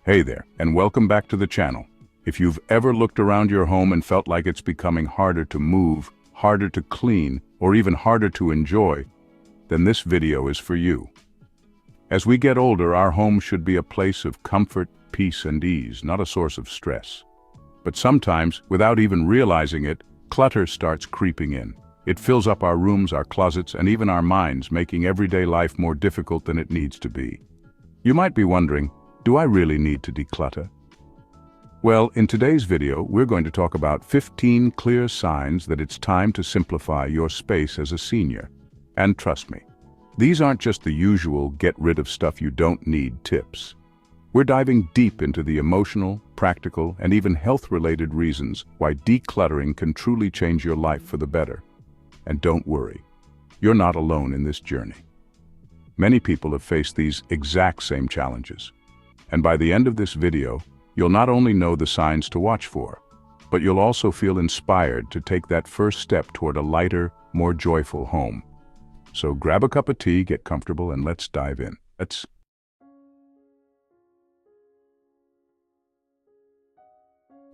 Hey there, and welcome back to the channel. If you've ever looked around your home and felt like it's becoming harder to move, harder to clean, or even harder to enjoy, then this video is for you. As we get older, our home should be a place of comfort, peace, and ease, not a source of stress. But sometimes, without even realizing it, clutter starts creeping in. It fills up our rooms, our closets, and even our minds, making everyday life more difficult than it needs to be. You might be wondering, do I really need to declutter? Well, in today's video, we're going to talk about 15 clear signs that it's time to simplify your space as a senior. And trust me, these aren't just the usual get rid of stuff you don't need tips. We're diving deep into the emotional, practical, and even health-related reasons why decluttering can truly change your life for the better. And don't worry, you're not alone in this journey. Many people have faced these exact same challenges. And by the end of this video, you'll not only know the signs to watch for, but you'll also feel inspired to take that first step toward a lighter, more joyful home. So grab a cup of tea, get comfortable, and let's dive in.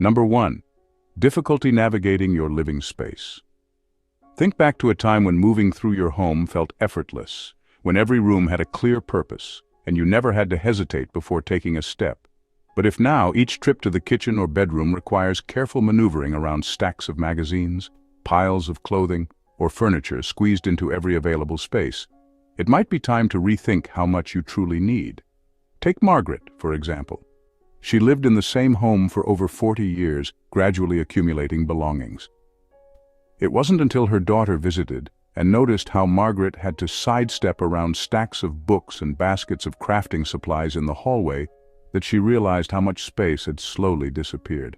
Number 1. Difficulty navigating your living space. Think back to a time when moving through your home felt effortless, when every room had a clear purpose, and you never had to hesitate before taking a step. But if now each trip to the kitchen or bedroom requires careful maneuvering around stacks of magazines, piles of clothing, or furniture squeezed into every available space, it might be time to rethink how much you truly need. Take Margaret, for example. She lived in the same home for over 40 years, gradually accumulating belongings. It wasn't until her daughter visited and noticed how Margaret had to sidestep around stacks of books and baskets of crafting supplies in the hallway that she realized how much space had slowly disappeared.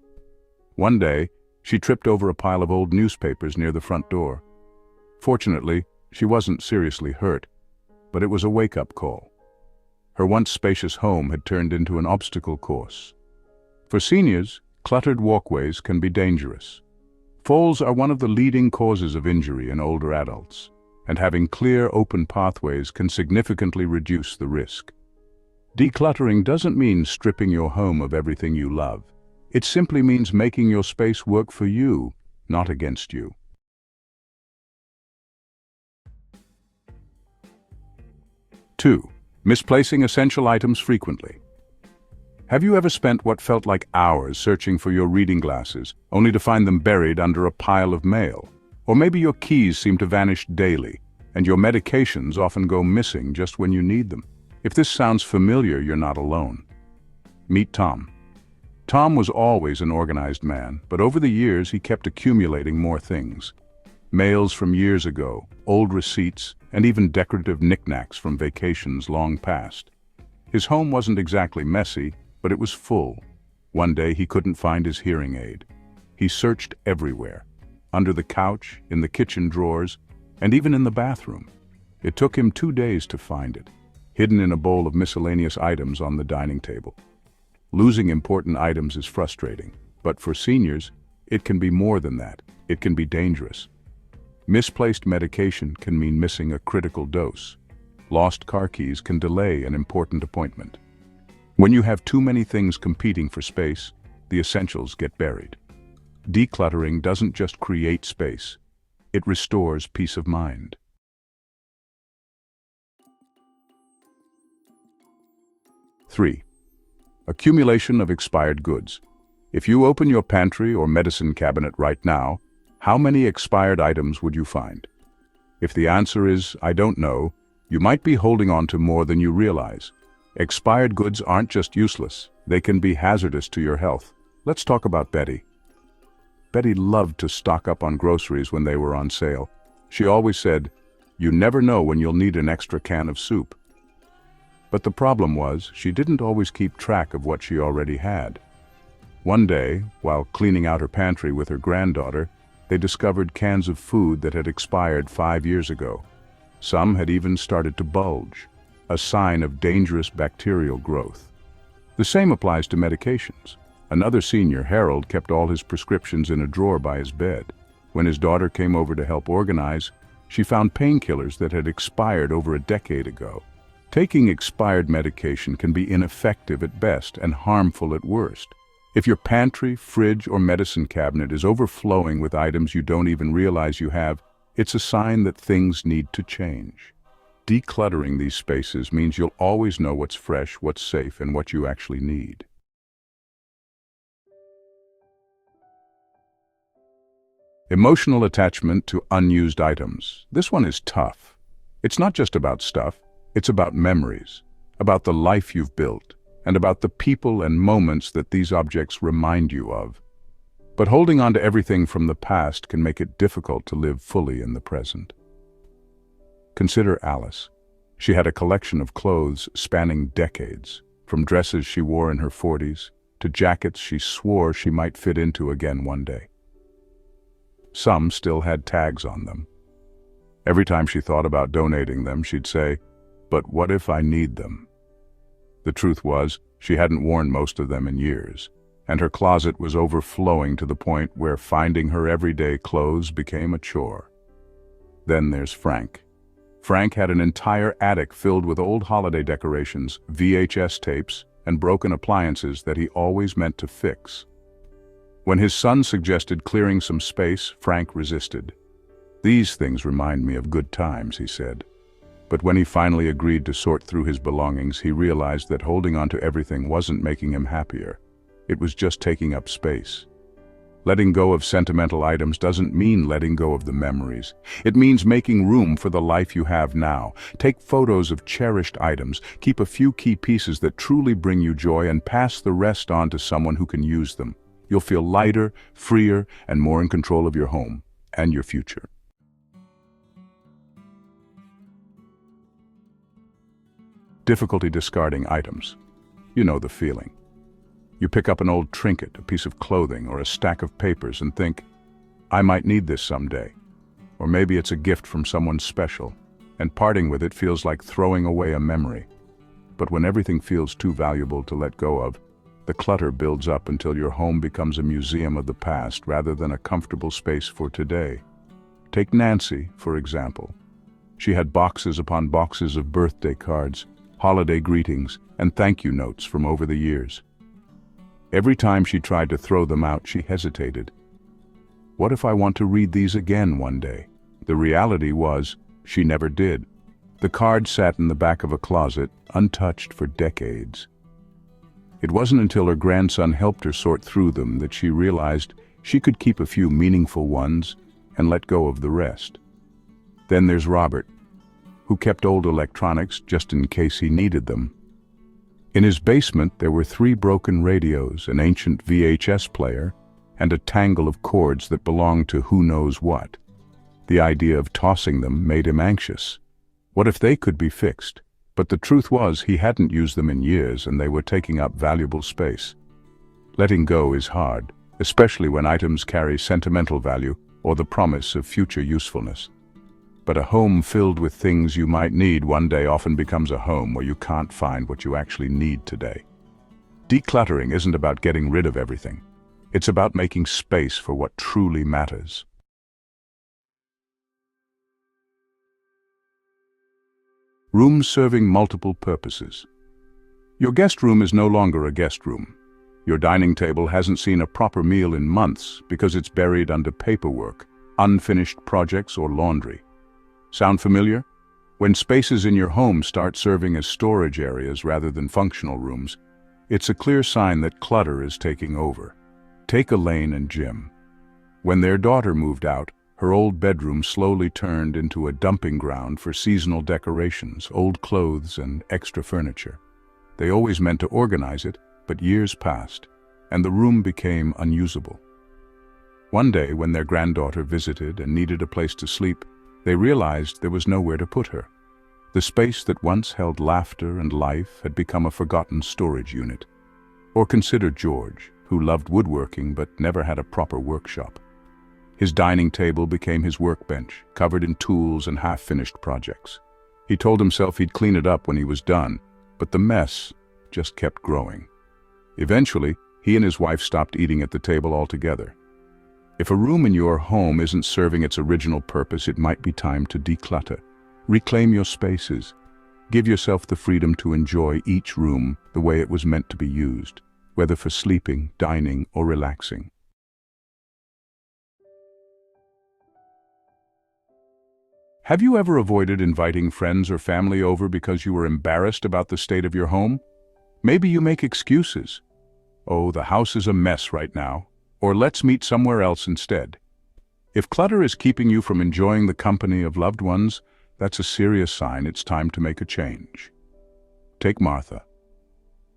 One day, she tripped over a pile of old newspapers near the front door. Fortunately, she wasn't seriously hurt, but it was a wake-up call. Her once spacious home had turned into an obstacle course. For seniors, cluttered walkways can be dangerous. Falls are one of the leading causes of injury in older adults, and having clear, open pathways can significantly reduce the risk. Decluttering doesn't mean stripping your home of everything you love. It simply means making your space work for you, not against you. 2. Misplacing essential items frequently. Have you ever spent what felt like hours searching for your reading glasses, only to find them buried under a pile of mail? Or maybe your keys seem to vanish daily, and your medications often go missing just when you need them. If this sounds familiar, you're not alone. Meet Tom. Tom was always an organized man, but over the years he kept accumulating more things. Mails from years ago, old receipts, and even decorative knickknacks from vacations long past. His home wasn't exactly messy, but it was full. One day he couldn't find his hearing aid. He searched everywhere, under the couch, in the kitchen drawers, and even in the bathroom. It took him 2 days to find it, hidden in a bowl of miscellaneous items on the dining table. Losing important items is frustrating, but for seniors, it can be more than that. It can be dangerous. Misplaced medication can mean missing a critical dose. Lost car keys can delay an important appointment. When you have too many things competing for space, the essentials get buried. Decluttering doesn't just create space, it restores peace of mind. 3. Accumulation of expired goods. If you open your pantry or medicine cabinet right now, how many expired items would you find? If the answer is, I don't know, you might be holding on to more than you realize. Expired goods aren't just useless, they can be hazardous to your health. Let's talk about Betty. Betty loved to stock up on groceries when they were on sale. She always said, "You never know when you'll need an extra can of soup." But the problem was, she didn't always keep track of what she already had. One day, while cleaning out her pantry with her granddaughter, they discovered cans of food that had expired 5 years ago. Some had even started to bulge, a sign of dangerous bacterial growth. The same applies to medications. Another senior, Harold, kept all his prescriptions in a drawer by his bed. When his daughter came over to help organize, she found painkillers that had expired over a decade ago. Taking expired medication can be ineffective at best and harmful at worst. If your pantry, fridge, or medicine cabinet is overflowing with items you don't even realize you have, it's a sign that things need to change. Decluttering these spaces means you'll always know what's fresh, what's safe, and what you actually need. Emotional attachment to unused items. This one is tough. It's not just about stuff, it's about memories, about the life you've built, and about the people and moments that these objects remind you of. But holding on to everything from the past can make it difficult to live fully in the present. Consider Alice. She had a collection of clothes spanning decades, from dresses she wore in her 40s to jackets she swore she might fit into again one day. Some still had tags on them. Every time she thought about donating them, she'd say, "But what if I need them?" The truth was, she hadn't worn most of them in years, and her closet was overflowing to the point where finding her everyday clothes became a chore. Then there's Frank. Frank had an entire attic filled with old holiday decorations, VHS tapes, and broken appliances that he always meant to fix. When his son suggested clearing some space, Frank resisted. "These things remind me of good times," he said. But when he finally agreed to sort through his belongings, he realized that holding on to everything wasn't making him happier. It was just taking up space. Letting go of sentimental items doesn't mean letting go of the memories. It means making room for the life you have now. Take photos of cherished items, keep a few key pieces that truly bring you joy, and pass the rest on to someone who can use them. You'll feel lighter, freer, and more in control of your home and your future. Difficulty discarding items. You know the feeling. You pick up an old trinket, a piece of clothing, or a stack of papers and think, "I might need this someday." Or maybe it's a gift from someone special, and parting with it feels like throwing away a memory. But when everything feels too valuable to let go of, the clutter builds up until your home becomes a museum of the past rather than a comfortable space for today. Take Nancy, for example. She had boxes upon boxes of birthday cards, holiday greetings, and thank you notes from over the years. Every time she tried to throw them out, she hesitated. What if I want to read these again one day? The reality was, she never did. The cards sat in the back of a closet, untouched for decades. It wasn't until her grandson helped her sort through them that she realized she could keep a few meaningful ones and let go of the rest. Then there's Robert, who kept old electronics just in case he needed them. In his basement there were 3 broken radios, an ancient VHS player, and a tangle of cords that belonged to who knows what. The idea of tossing them made him anxious. What if they could be fixed? But the truth was, he hadn't used them in years and they were taking up valuable space. Letting go is hard, especially when items carry sentimental value or the promise of future usefulness. But a home filled with things you might need one day often becomes a home where you can't find what you actually need today. Decluttering isn't about getting rid of everything. It's about making space for what truly matters. Rooms serving multiple purposes. Your guest room is no longer a guest room. Your dining table hasn't seen a proper meal in months because it's buried under paperwork, unfinished projects, or laundry. Sound familiar? When spaces in your home start serving as storage areas rather than functional rooms, it's a clear sign that clutter is taking over. Take Elaine and Jim. When their daughter moved out, her old bedroom slowly turned into a dumping ground for seasonal decorations, old clothes, and extra furniture. They always meant to organize it, but years passed, and the room became unusable. One day, when their granddaughter visited and needed a place to sleep, they realized there was nowhere to put her. The space that once held laughter and life had become a forgotten storage unit. Or consider George, who loved woodworking but never had a proper workshop. His dining table became his workbench, covered in tools and half-finished projects. He told himself he'd clean it up when he was done, but the mess just kept growing. Eventually, he and his wife stopped eating at the table altogether. If a room in your home isn't serving its original purpose, it might be time to declutter. Reclaim your spaces. Give yourself the freedom to enjoy each room the way it was meant to be used, whether for sleeping, dining, or relaxing. Have you ever avoided inviting friends or family over because you were embarrassed about the state of your home? Maybe you make excuses. Oh, the house is a mess right now. Or let's meet somewhere else instead. If clutter is keeping you from enjoying the company of loved ones, that's a serious sign it's time to make a change. Take Martha.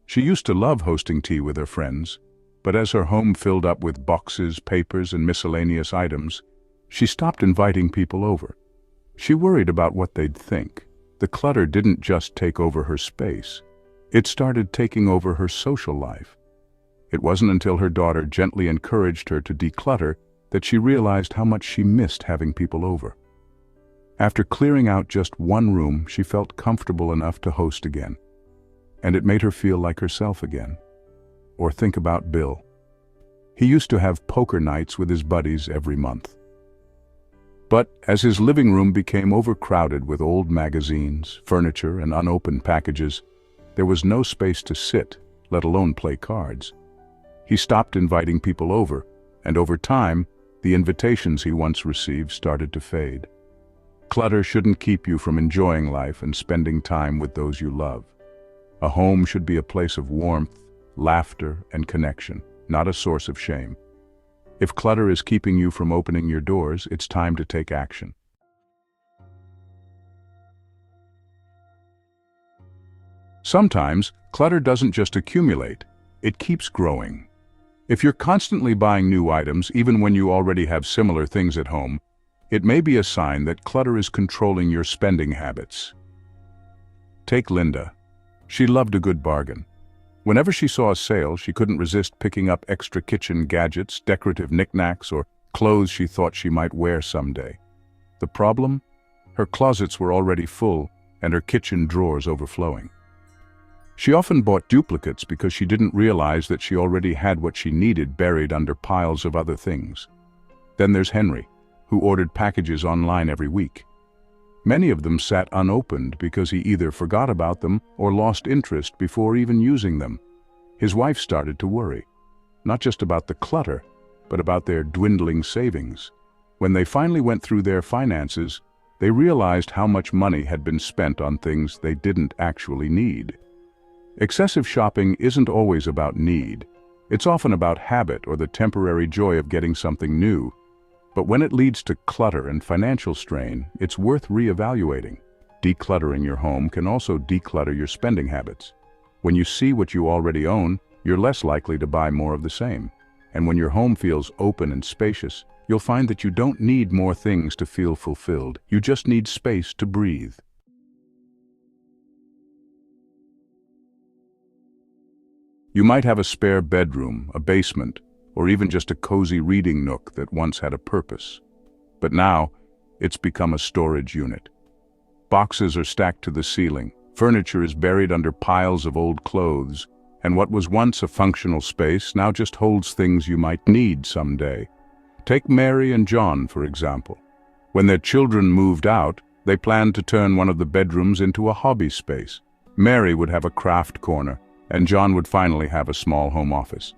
She used to love hosting tea with her friends, but as her home filled up with boxes, papers, and miscellaneous items, she stopped inviting people over. She worried about what they'd think. The clutter didn't just take over her space. It started taking over her social life. It wasn't until her daughter gently encouraged her to declutter that she realized how much she missed having people over. After clearing out just one room, she felt comfortable enough to host again. And it made her feel like herself again. Or think about Bill. He used to have poker nights with his buddies every month. But as his living room became overcrowded with old magazines, furniture, and unopened packages, there was no space to sit, let alone play cards. He stopped inviting people over, and over time, the invitations he once received started to fade. Clutter shouldn't keep you from enjoying life and spending time with those you love. A home should be a place of warmth, laughter, and connection, not a source of shame. If clutter is keeping you from opening your doors, it's time to take action. Sometimes, clutter doesn't just accumulate, it keeps growing. If you're constantly buying new items, even when you already have similar things at home, it may be a sign that clutter is controlling your spending habits. Take Linda. She loved a good bargain. Whenever she saw a sale, she couldn't resist picking up extra kitchen gadgets, decorative knickknacks, or clothes she thought she might wear someday. The problem? Her closets were already full, and her kitchen drawers overflowing. She often bought duplicates because she didn't realize that she already had what she needed buried under piles of other things. Then there's Henry, who ordered packages online every week. Many of them sat unopened because he either forgot about them or lost interest before even using them. His wife started to worry, not just about the clutter, but about their dwindling savings. When they finally went through their finances, they realized how much money had been spent on things they didn't actually need. Excessive shopping isn't always about need. It's often about habit or the temporary joy of getting something new. But when it leads to clutter and financial strain, it's worth reevaluating. Decluttering your home can also declutter your spending habits. When you see what you already own, you're less likely to buy more of the same. And when your home feels open and spacious, you'll find that you don't need more things to feel fulfilled. You just need space to breathe. You might have a spare bedroom, a basement, or even just a cozy reading nook that once had a purpose. But now, it's become a storage unit. Boxes are stacked to the ceiling, furniture is buried under piles of old clothes, and what was once a functional space now just holds things you might need someday. Take Mary and John, for example. When their children moved out, they planned to turn one of the bedrooms into a hobby space. Mary would have a craft corner, and John would finally have a small home office.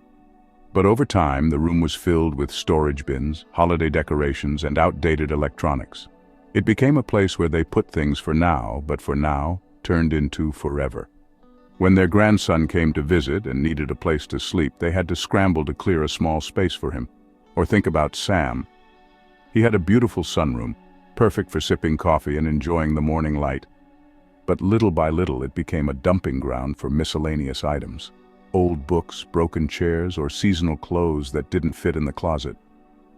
But over time, the room was filled with storage bins, holiday decorations, and outdated electronics. It became a place where they put things for now, but for now, turned into forever. When their grandson came to visit and needed a place to sleep, they had to scramble to clear a small space for him. Or think about Sam. He had a beautiful sunroom, perfect for sipping coffee and enjoying the morning light. But little by little, it became a dumping ground for miscellaneous items. Old books, broken chairs, or seasonal clothes that didn't fit in the closet.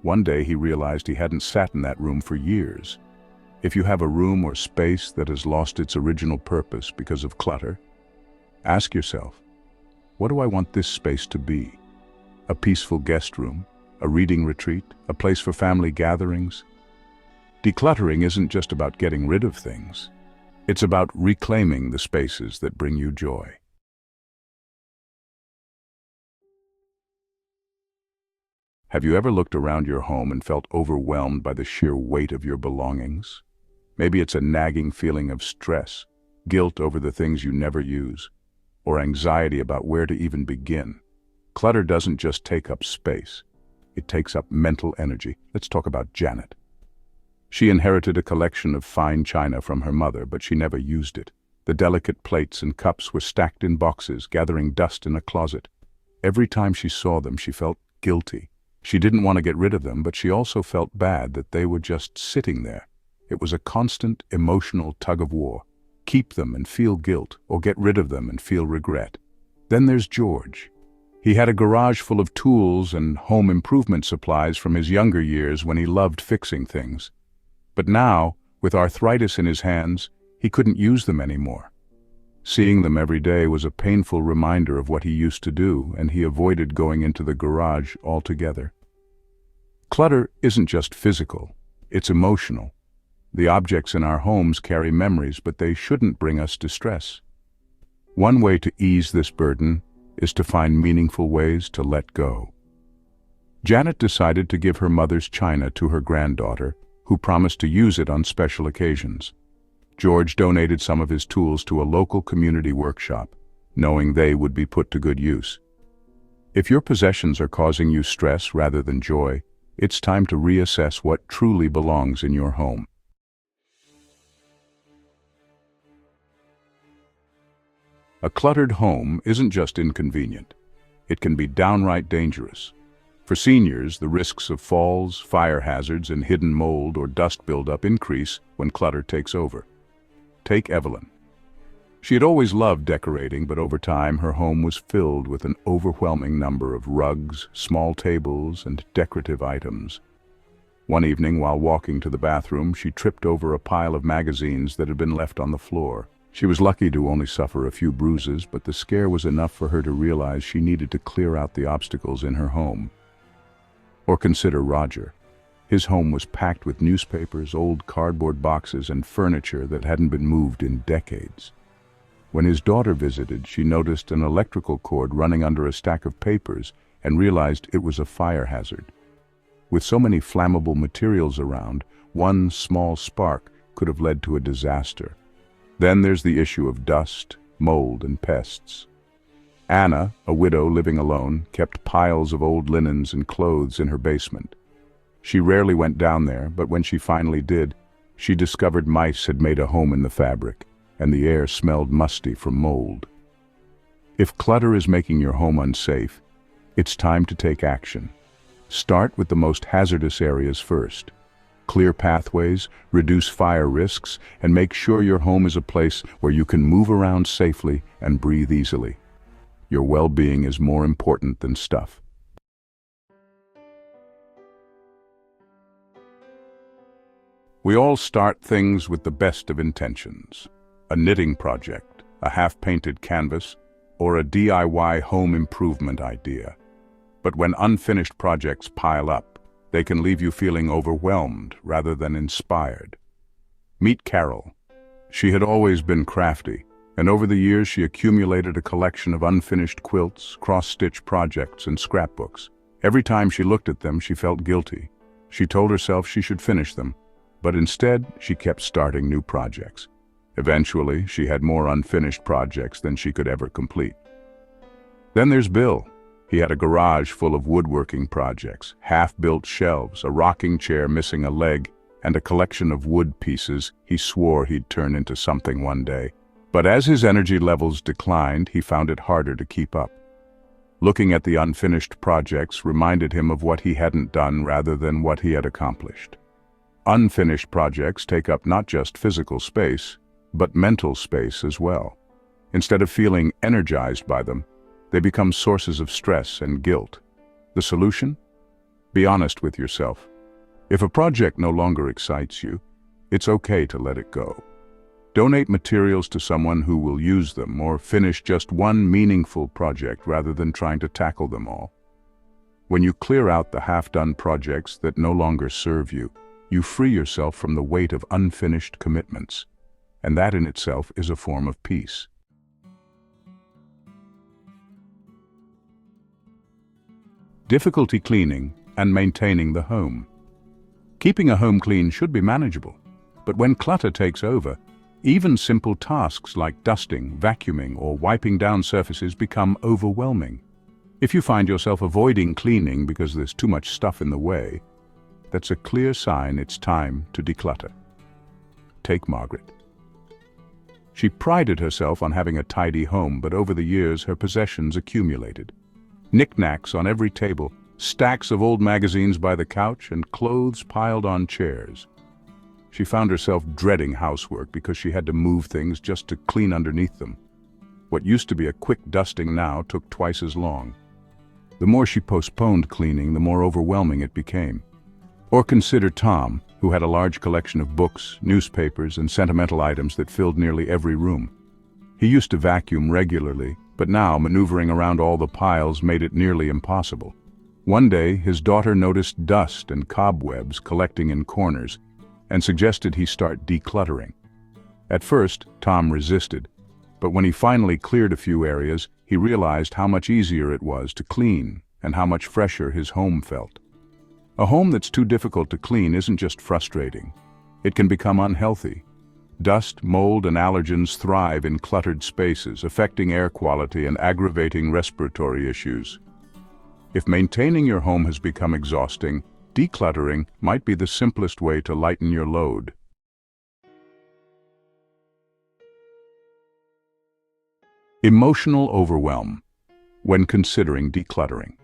One day he realized he hadn't sat in that room for years. If you have a room or space that has lost its original purpose because of clutter, ask yourself, what do I want this space to be? A peaceful guest room? A reading retreat? A place for family gatherings? Decluttering isn't just about getting rid of things. It's about reclaiming the spaces that bring you joy. Have you ever looked around your home and felt overwhelmed by the sheer weight of your belongings? Maybe it's a nagging feeling of stress, guilt over the things you never use, or anxiety about where to even begin. Clutter doesn't just take up space, it takes up mental energy. Let's talk about Janet. She inherited a collection of fine china from her mother, but she never used it. The delicate plates and cups were stacked in boxes, gathering dust in a closet. Every time she saw them, she felt guilty. She didn't want to get rid of them, but she also felt bad that they were just sitting there. It was a constant emotional tug-of-war. Keep them and feel guilt, or get rid of them and feel regret. Then there's George. He had a garage full of tools and home improvement supplies from his younger years when he loved fixing things. But now, with arthritis in his hands, he couldn't use them anymore. Seeing them every day was a painful reminder of what he used to do, and he avoided going into the garage altogether. Clutter isn't just physical, it's emotional. The objects in our homes carry memories, but they shouldn't bring us distress. One way to ease this burden is to find meaningful ways to let go. Janet decided to give her mother's china to her granddaughter, who promised to use it on special occasions. George donated some of his tools to a local community workshop, knowing they would be put to good use. If your possessions are causing you stress rather than joy, it's time to reassess what truly belongs in your home. A cluttered home isn't just inconvenient. It can be downright dangerous. For seniors, the risks of falls, fire hazards, and hidden mold or dust buildup increase when clutter takes over. Take Evelyn. She had always loved decorating, but over time her home was filled with an overwhelming number of rugs, small tables, and decorative items. One evening, while walking to the bathroom, she tripped over a pile of magazines that had been left on the floor. She was lucky to only suffer a few bruises, but the scare was enough for her to realize she needed to clear out the obstacles in her home. Or consider Roger. His home was packed with newspapers, old cardboard boxes, and furniture that hadn't been moved in decades. When his daughter visited, she noticed an electrical cord running under a stack of papers and realized it was a fire hazard. With so many flammable materials around, one small spark could have led to a disaster. Then there's the issue of dust, mold, and pests. Anna, a widow living alone, kept piles of old linens and clothes in her basement. She rarely went down there, but when she finally did, she discovered mice had made a home in the fabric, and the air smelled musty from mold. If clutter is making your home unsafe, it's time to take action. Start with the most hazardous areas first. Clear pathways, reduce fire risks, and make sure your home is a place where you can move around safely and breathe easily. Your well-being is more important than stuff. We all start things with the best of intentions. A knitting project, a half-painted canvas, or a DIY home improvement idea. But when unfinished projects pile up, they can leave you feeling overwhelmed rather than inspired. Meet Carol. She had always been crafty, and over the years she accumulated a collection of unfinished quilts, cross-stitch projects, and scrapbooks. Every time she looked at them, she felt guilty. She told herself she should finish them, but instead she kept starting new projects. Eventually, she had more unfinished projects than she could ever complete. Then there's Bill. He had a garage full of woodworking projects, half-built shelves, a rocking chair missing a leg, and a collection of wood pieces he swore he'd turn into something one day. But as his energy levels declined, he found it harder to keep up. Looking at the unfinished projects reminded him of what he hadn't done rather than what he had accomplished. Unfinished projects take up not just physical space, but mental space as well. Instead of feeling energized by them, they become sources of stress and guilt. The solution? Be honest with yourself. If a project no longer excites you, it's okay to let it go. Donate materials to someone who will use them, or finish just one meaningful project rather than trying to tackle them all. When you clear out the half-done projects that no longer serve you, you free yourself from the weight of unfinished commitments, and that in itself is a form of peace. Difficulty cleaning and maintaining the home. Keeping a home clean should be manageable, but when clutter takes over, Even simple tasks like dusting, vacuuming, or wiping down surfaces become overwhelming. If you find yourself avoiding cleaning because there's too much stuff in the way, that's a clear sign it's time to declutter. Take Margaret. She prided herself on having a tidy home, but over the years her possessions accumulated. Knickknacks on every table, stacks of old magazines by the couch, and clothes piled on chairs. She found herself dreading housework because she had to move things just to clean underneath them. What used to be a quick dusting now took twice as long. The more she postponed cleaning, the more overwhelming it became. Or consider Tom, who had a large collection of books, newspapers, and sentimental items that filled nearly every room. He used to vacuum regularly, but now maneuvering around all the piles made it nearly impossible. One day, his daughter noticed dust and cobwebs collecting in corners and suggested he start decluttering. At first, Tom resisted, but when he finally cleared a few areas, he realized how much easier it was to clean and how much fresher his home felt. A home that's too difficult to clean isn't just frustrating. It can become unhealthy. Dust, mold, and allergens thrive in cluttered spaces, affecting air quality and aggravating respiratory issues. If maintaining your home has become exhausting, decluttering might be the simplest way to lighten your load. Emotional overwhelm when considering decluttering.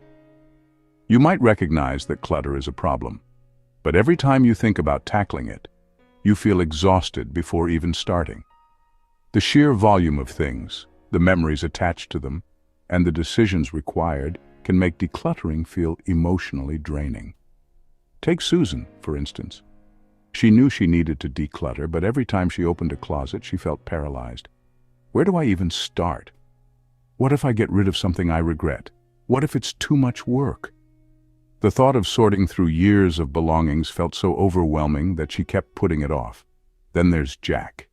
You might recognize that clutter is a problem, but every time you think about tackling it, you feel exhausted before even starting. The sheer volume of things, the memories attached to them, and the decisions required can make decluttering feel emotionally draining. Take Susan, for instance. She knew she needed to declutter, but every time she opened a closet, she felt paralyzed. Where do I even start? What if I get rid of something I regret? What if it's too much work? The thought of sorting through years of belongings felt so overwhelming that she kept putting it off. Then there's Jack.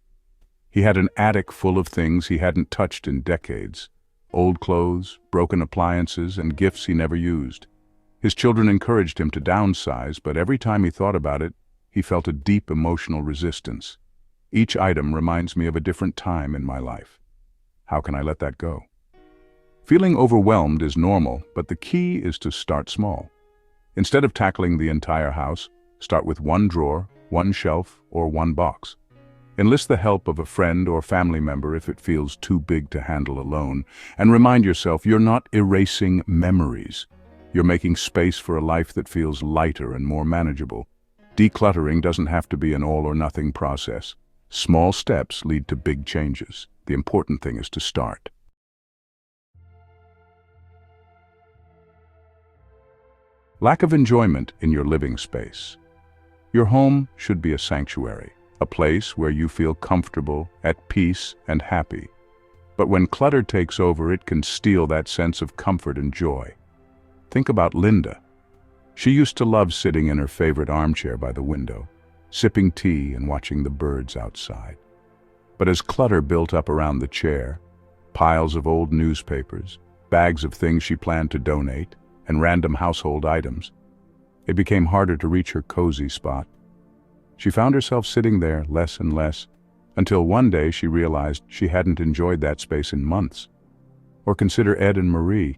He had an attic full of things he hadn't touched in decades. Old clothes, broken appliances, and gifts he never used. His children encouraged him to downsize, but every time he thought about it, he felt a deep emotional resistance. Each item reminds me of a different time in my life. How can I let that go? Feeling overwhelmed is normal, but the key is to start small. Instead of tackling the entire house, start with one drawer, one shelf, or one box. Enlist the help of a friend or family member if it feels too big to handle alone, and remind yourself you're not erasing memories. You're making space for a life that feels lighter and more manageable. Decluttering doesn't have to be an all-or-nothing process. Small steps lead to big changes. The important thing is to start. Lack of enjoyment in your living space. Your home should be a sanctuary, a place where you feel comfortable, at peace, and happy. But when clutter takes over, it can steal that sense of comfort and joy. Think about Linda. She used to love sitting in her favorite armchair by the window, sipping tea and watching the birds outside. But as clutter built up around the chair, piles of old newspapers, bags of things she planned to donate, and random household items, it became harder to reach her cozy spot. She found herself sitting there less and less, until one day she realized she hadn't enjoyed that space in months. Or consider Ed and Marie.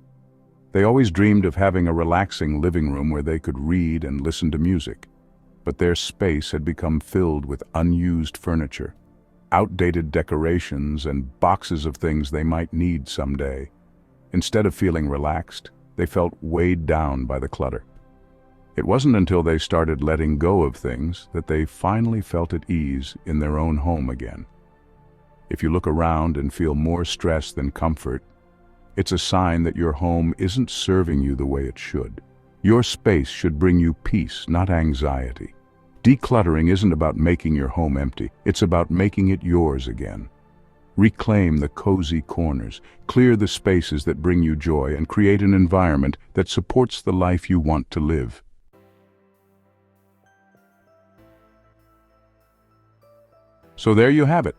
They always dreamed of having a relaxing living room where they could read and listen to music. But their space had become filled with unused furniture, outdated decorations, and boxes of things they might need someday. Instead of feeling relaxed, they felt weighed down by the clutter. It wasn't until they started letting go of things that they finally felt at ease in their own home again. If you look around and feel more stress than comfort, it's a sign that your home isn't serving you the way it should. Your space should bring you peace, not anxiety. Decluttering isn't about making your home empty, it's about making it yours again. Reclaim the cozy corners, clear the spaces that bring you joy, and create an environment that supports the life you want to live. So there you have it,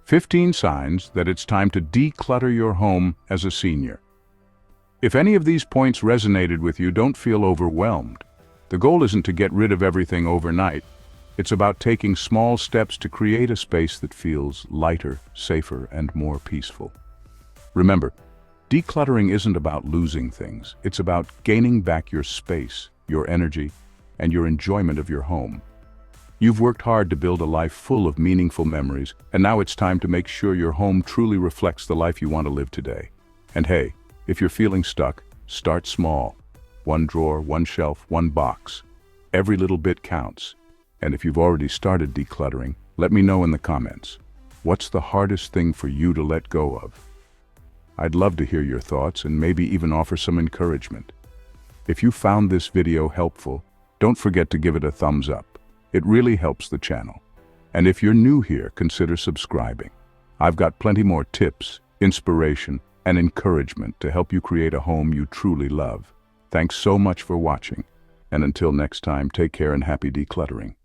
15 signs that it's time to declutter your home as a senior. If any of these points resonated with you, don't feel overwhelmed. The goal isn't to get rid of everything overnight. It's about taking small steps to create a space that feels lighter, safer, and more peaceful. Remember, decluttering isn't about losing things. It's about gaining back your space, your energy, and your enjoyment of your home. You've worked hard to build a life full of meaningful memories, and now it's time to make sure your home truly reflects the life you want to live today. And hey, if you're feeling stuck, start small. One drawer, one shelf, one box. Every little bit counts. And if you've already started decluttering, let me know in the comments. What's the hardest thing for you to let go of? I'd love to hear your thoughts and maybe even offer some encouragement. If you found this video helpful, don't forget to give it a thumbs up. It really helps the channel. And if you're new here, consider subscribing. I've got plenty more tips, inspiration, and encouragement to help you create a home you truly love. Thanks so much for watching. And until next time, take care and happy decluttering.